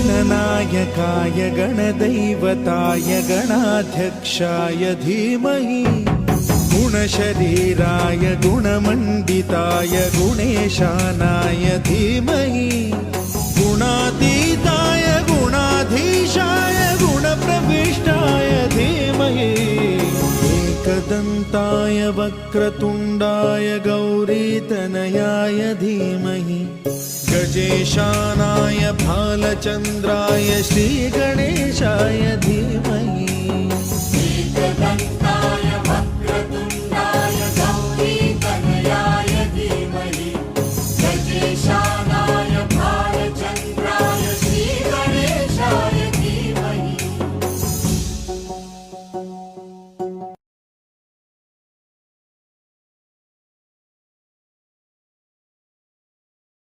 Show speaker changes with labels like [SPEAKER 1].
[SPEAKER 1] गणनायकाय गणदैवताय गणाध्यक्षाय धीमहि गुणशरीराय गुणमण्डिताय गुणेशानाय धीमहि गुणातीताय गुणाधीशाय गुणप्रविष्टाय धीमहि एकदन्ताय वक्रतुण्डाय गौरीतनयाय धीमहि गजेशानाय भालचन्द्राय श्रीगणेशाय धीमहि
[SPEAKER 2] एकदन्ताय